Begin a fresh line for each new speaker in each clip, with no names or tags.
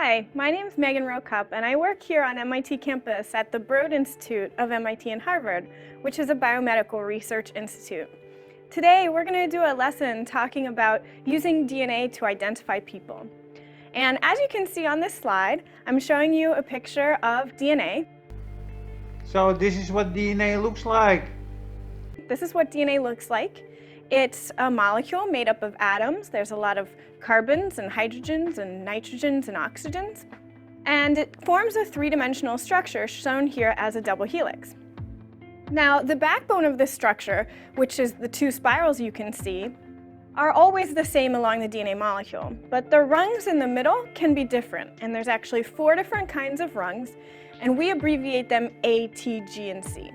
Hi, my name is Megan Rokup, and I work here on MIT campus at the Broad Institute of MIT and Harvard, which is a biomedical research institute. Today, we're going to do a lesson talking about using DNA to identify people. And as you can see on this slide, I'm showing you a picture of DNA.
So this is what DNA looks like.
This is what DNA looks like. It's a molecule made up of atoms. There's a lot of carbons and hydrogens and nitrogens and oxygens. And it forms a three-dimensional structure shown here as a double helix. Now, the backbone of this structure, which is the two spirals you can see, are always the same along the DNA molecule, but the rungs in the middle can be different, and there's actually 4 different kinds of rungs, and we abbreviate them A, T, G, and C.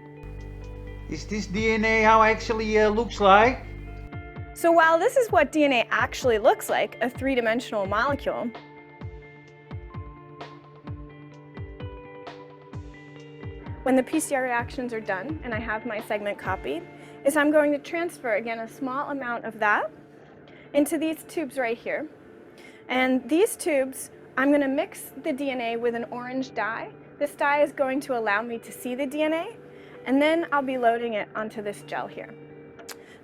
Is this DNA how it actually looks like?
So while this is what DNA actually looks like, a three-dimensional molecule, when the PCR reactions are done, and I have my segment copied, is I'm going to transfer, again, a small amount of that into these tubes right here. And these tubes, I'm going to mix the DNA with an orange dye. This dye is going to allow me to see the DNA, and then I'll be loading it onto this gel here.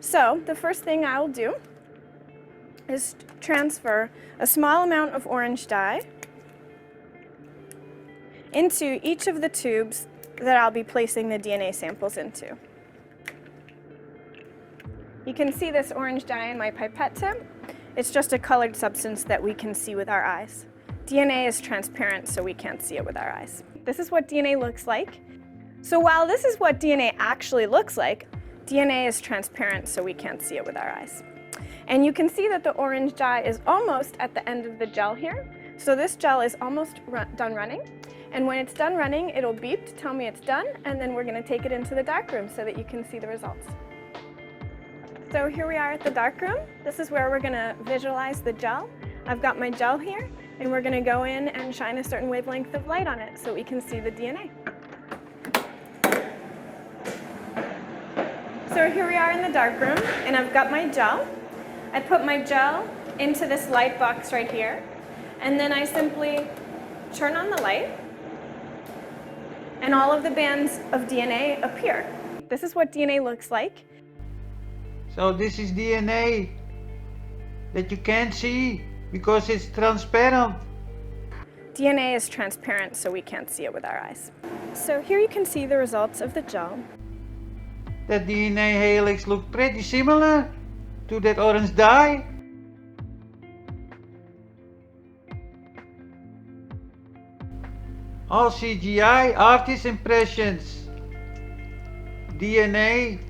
So the first thing I'll do is transfer a small amount of orange dye into each of the tubes that I'll be placing the DNA samples into. You can see this orange dye in my pipette tip. It's just a colored substance that we can see with our eyes. DNA is transparent, so we can't see it with our eyes. This is what DNA looks like. So while this is what DNA actually looks like, DNA is transparent, so we can't see it with our eyes. And you can see that the orange dye is almost at the end of the gel here. So this gel is almost done running. And when it's done running, it'll beep to tell me it's done, and then we're going to take it into the darkroom so that you can see the results. So here we are at the darkroom. This is where we're going to visualize the gel. I've got my gel here, and we're going to go in and shine a certain wavelength of light on it so we can see the DNA. So here we are in the darkroom, and I've got my gel. I put my gel into this light box right here, and then I simply turn on the light, and all of the bands of DNA appear. This is what DNA looks like.
So this is DNA that you can't see because it's transparent.
DNA is transparent, so we can't see it with our eyes. So here you can see the results of the gel.
That DNA helix looked pretty similar to that orange dye. All CGI, artist impressions. DNA.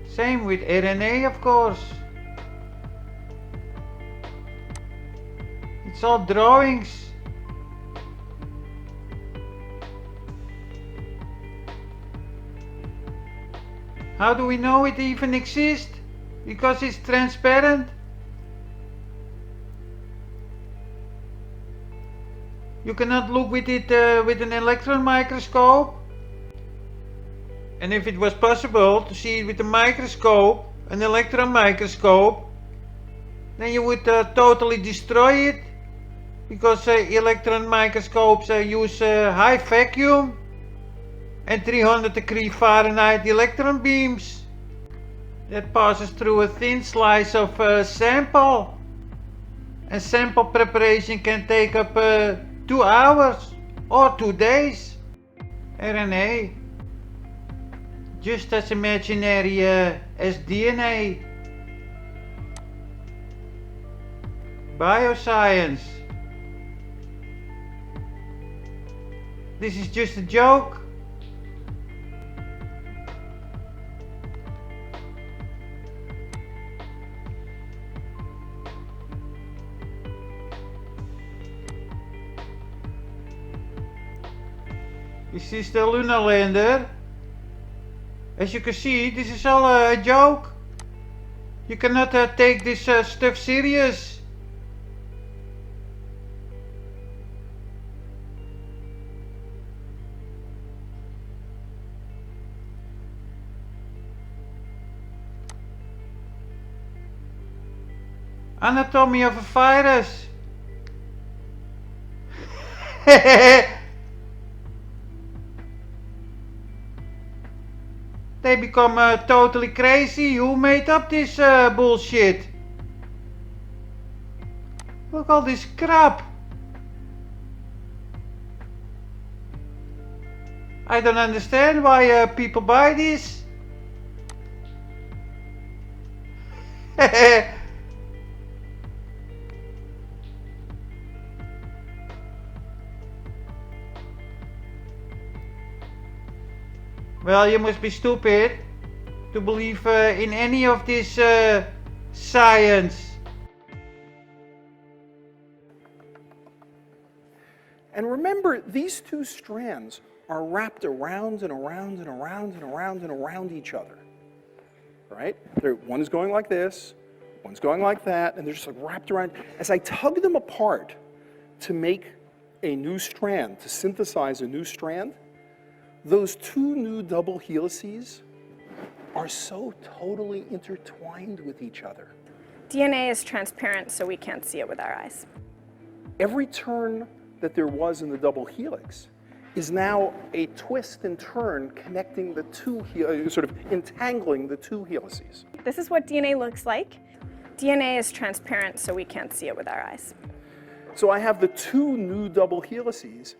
Same with RNA, of course. It's all drawings. How do we know it even exists? Because it's transparent. You cannot look with it with an electron microscope. And if it was possible to see it with a microscope, an electron microscope, then you would totally destroy it. Because electron microscopes use high vacuum and 300 degrees Fahrenheit electron beams that passes through a thin slice of sample, and sample preparation can take up 2 hours or 2 days. RNA, just as imaginary as DNA. Bioscience. This is just a joke. This is the lunar lander. As you can see, this is all a joke. You cannot take this stuff serious. Anatomy of a virus. They become totally crazy. Who made up this bullshit? Look all this crap. I don't understand why people buy this. Well, you must be stupid to believe in any of this science.
And remember, these two strands are wrapped around and around and around and around and around each other, right? One is going like this, one's going like that, and they're just like wrapped around. As I tug them apart to make a new strand, to synthesize a new strand, those two new double helices are so totally intertwined with each other.
DNA is transparent, so we can't see it with our eyes.
Every turn that there was in the double helix is now a twist and turn connecting the two, sort of entangling the two helices.
This is what DNA looks like. DNA is transparent, so we can't see it with our eyes.
So I have the two new double helices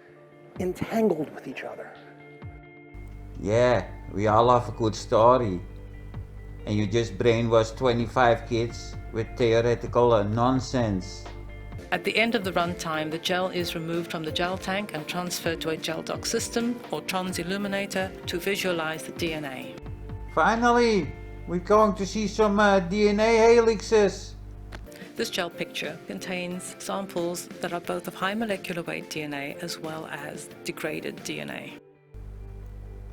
entangled with each other.
Yeah, we all have a good story. And you just brainwashed 25 kids with theoretical nonsense.
At the end of the runtime, the gel is removed from the gel tank and transferred to a gel dock system or trans illuminator to visualize the DNA.
Finally, we're going to see some DNA helixes.
This gel picture contains samples that are both of high molecular weight DNA as well as degraded DNA.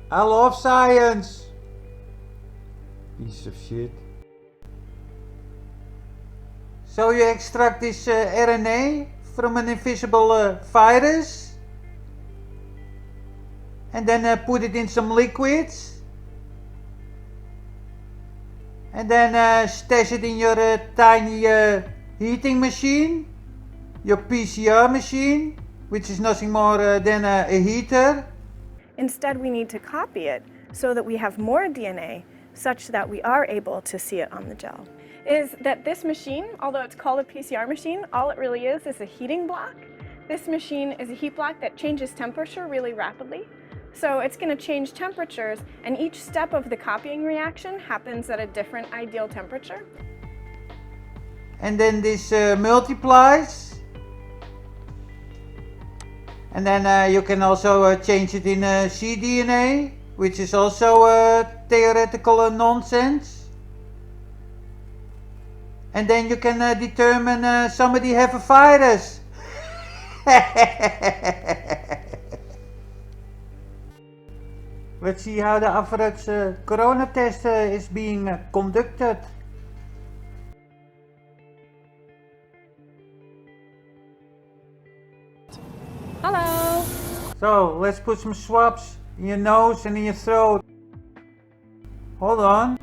I love science. Piece of shit. So you extract this RNA from an invisible virus and then put it in some liquids and then stash it in your tiny heating machine, your PCR machine, which is nothing more than a heater.
Instead, we need to copy it so that we have more DNA such that we are able to see it on the gel. Is that this machine, although it's called a PCR machine, all it really is a heating block. This machine is a heat block that changes temperature really rapidly. So it's going to change temperatures, and each step of the copying reaction happens at a different ideal temperature.
And then this multiplies. And then you can also change it in cDNA, which is also theoretical nonsense. And then you can determine somebody have a virus. Let's see how the average corona test is being conducted.
Hello!
So let's put some swabs in your nose and in your throat. Hold on.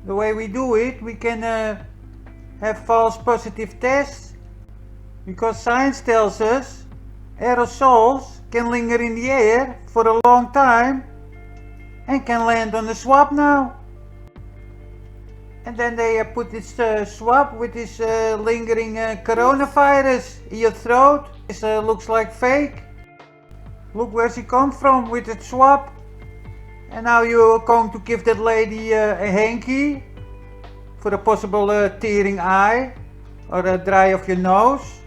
The way we do it, we can have false positive tests, because science tells us aerosols can linger in the air for a long time and can land on the swab now. And then they put this swab with this lingering coronavirus in your throat. This looks like fake. Look where she come from with that swab. And now you're going to give that lady a hanky for a possible tearing eye or a dry of your nose.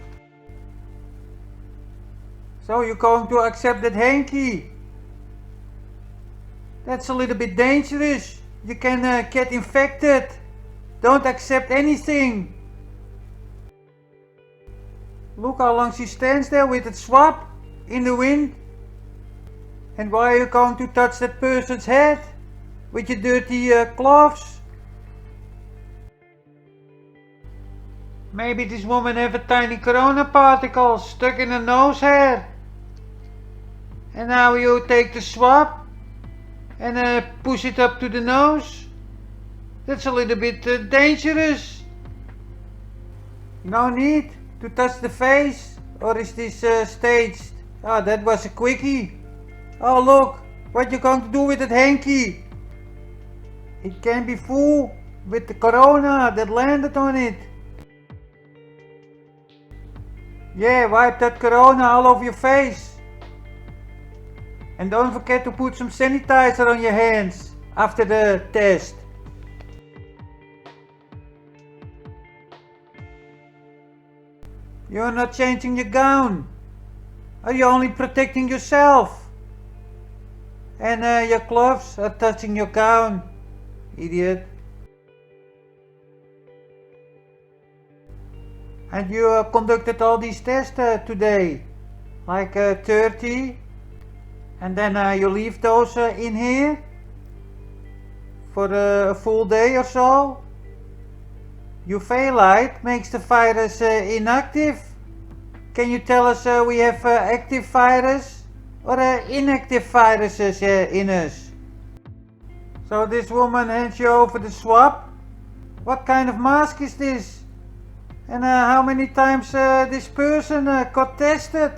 So you're going to accept that hanky. That's a little bit dangerous. You can get infected. Don't accept anything. Look how long she stands there with that swab in the wind. And why are you going to touch that person's head with your dirty gloves? Maybe this woman have a tiny corona particle stuck in her nose hair. And now you take the swab and push it up to the nose. That's a little bit dangerous. No need to touch the face, or is this staged? Ah, that was a quickie. Oh look, what you going to do with that hanky? It can be full with the corona that landed on it. Yeah, wipe that corona all over your face. And don't forget to put some sanitizer on your hands after the test. You're not changing your gown. Are you only protecting yourself? And your gloves are touching your gown, idiot. And you conducted all these tests today, like 30, and then you leave those in here for a full day or so. UV light makes the virus inactive. Can you tell us we have active virus or inactive viruses in us? So this woman hands you over the swab. What kind of mask is this? And how many times this person got tested?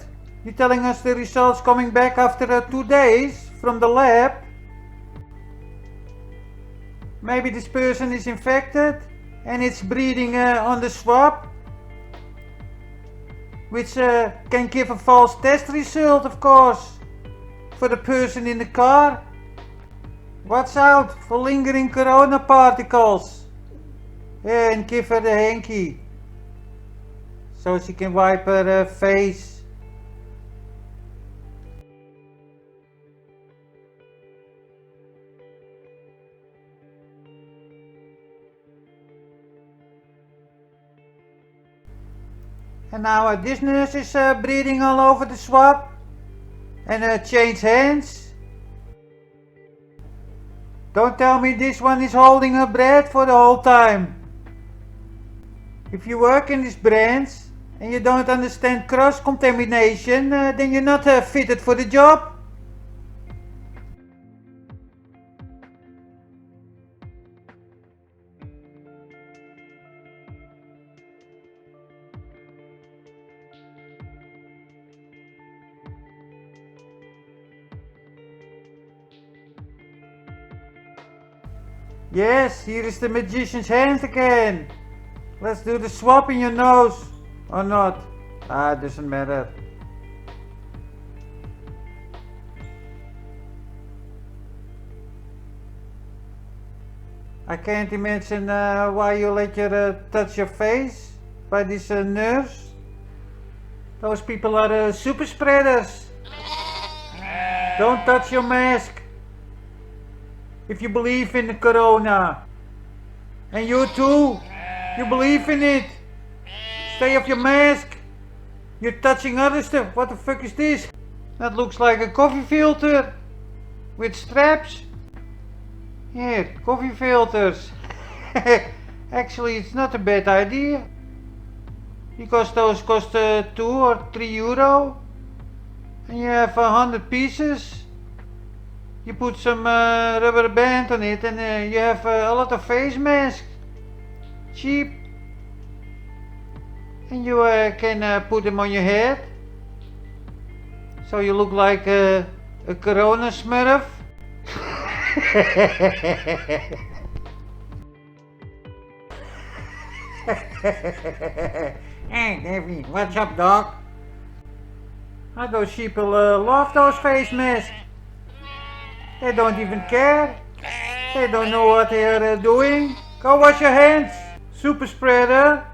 You're telling us the results coming back after 2 days from the lab? Maybe this person is infected and it's breathing on the swab, which can give a false test result, of course, for the person in the car. Watch out for lingering corona particles. Yeah, and give her the hanky so she can wipe her face. And now this nurse is breathing all over the swab and change hands. Don't tell me this one is holding her breath for the whole time. If you work in this branch and you don't understand cross-contamination, then you're not fitted for the job. Yes, here is the magician's hand again. Let's do the swab in your nose. Or not. Ah, it doesn't matter. I can't imagine why you let her touch your face by this nurse. Those people are super spreaders. Don't touch your mask if you believe in the corona. And you too, you believe in it. Stay off your mask. You're touching other stuff. What the fuck is this? That looks like a coffee filter with straps. Yeah, coffee filters. Actually, it's not a bad idea, because those cost 2 or 3 euro, and you have 100 pieces. You put some rubber band on it and you have a lot of face masks. Cheap. And you can put them on your head, so you look like a corona smurf. Hey Davey, what's up, dog? Those people love those face masks. They don't even care. They don't know what they are doing. Go wash your hands, super spreader.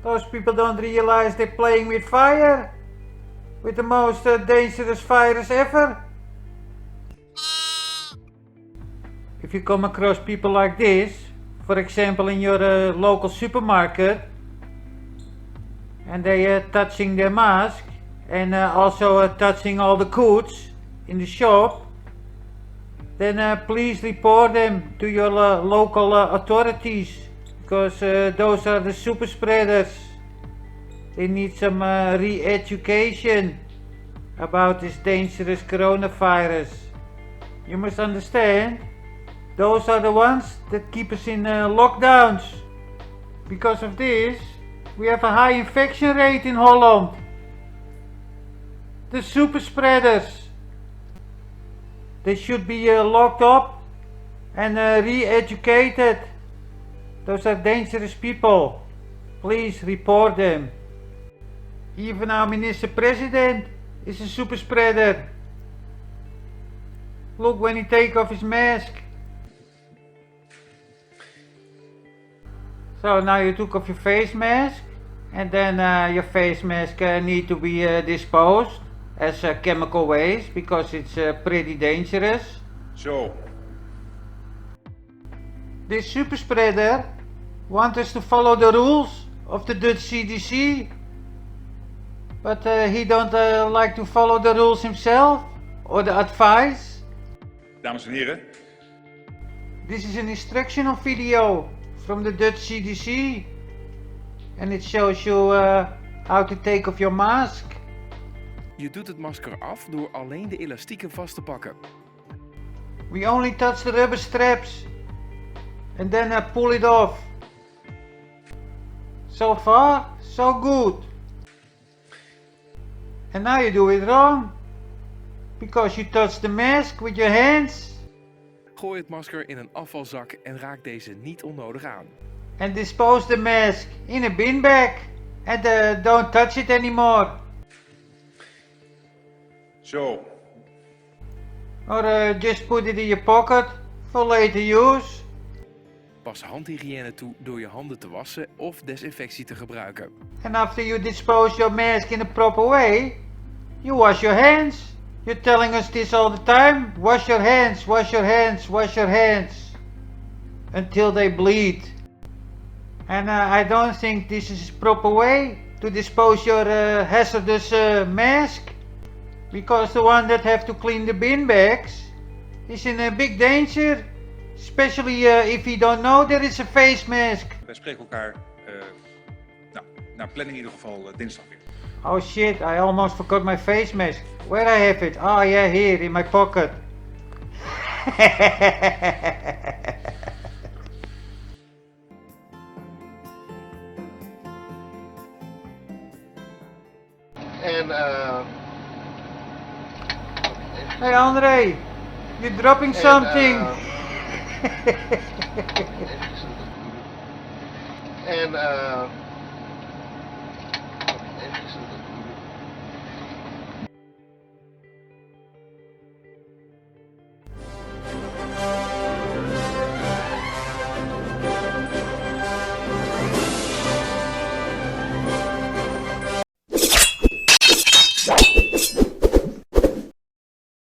Those people don't realize they're playing with fire, with the most dangerous virus ever. If you come across people like this, for example in your local supermarket, and they are touching their mask and also touching all the goods in the shop, then please report them to your local authorities, because those are the super spreaders. They need some re-education. about this dangerous coronavirus. You must understand, those are the ones that keep us in lockdowns. Because of this, we have a high infection rate in Holland. The super spreaders. They should be locked up and re-educated. Those are dangerous people. Please report them. Even our minister-president is a super spreader. Look when he take off his mask. So now you took off your face mask, and then your face mask need to be disposed as chemical waste because it's pretty dangerous.
So,
This super spreader wants us to follow the rules of the Dutch CDC, but he don't like to follow the rules himself or the advice.
Dames en heren,
This is an instructional video from the Dutch CDC, and it shows you how to take off your mask.
Je doet het masker af door alleen de elastieken vast te pakken.
We only touch the rubber straps and then pull it off. So far, so good. And now you do it wrong, because you touch the mask with your hands
Gooi het masker in een afvalzak en raak deze niet onnodig aan.
and dispose the mask in a bin bag and don't touch it anymore.
zo.
Or just put it in your pocket for later use.
Pas handhygiëne toe door je handen te wassen of desinfectie te gebruiken.
And after you dispose your mask in a proper way, you wash your hands. You're telling us this all the time. Wash your hands, wash your hands, wash your hands. Until they bleed. And I don't think this is a proper way to dispose your hazardous mask. Because the one that have to clean the bin bags is in a big danger. Especially if he don't know there is a face mask.
Wij spreken elkaar, naar planning in ieder geval dinsdag weer.
Oh shit, I almost forgot my face mask. Where I have it? Oh yeah, here in my pocket.
En
Hey Andre, you're dropping something.
en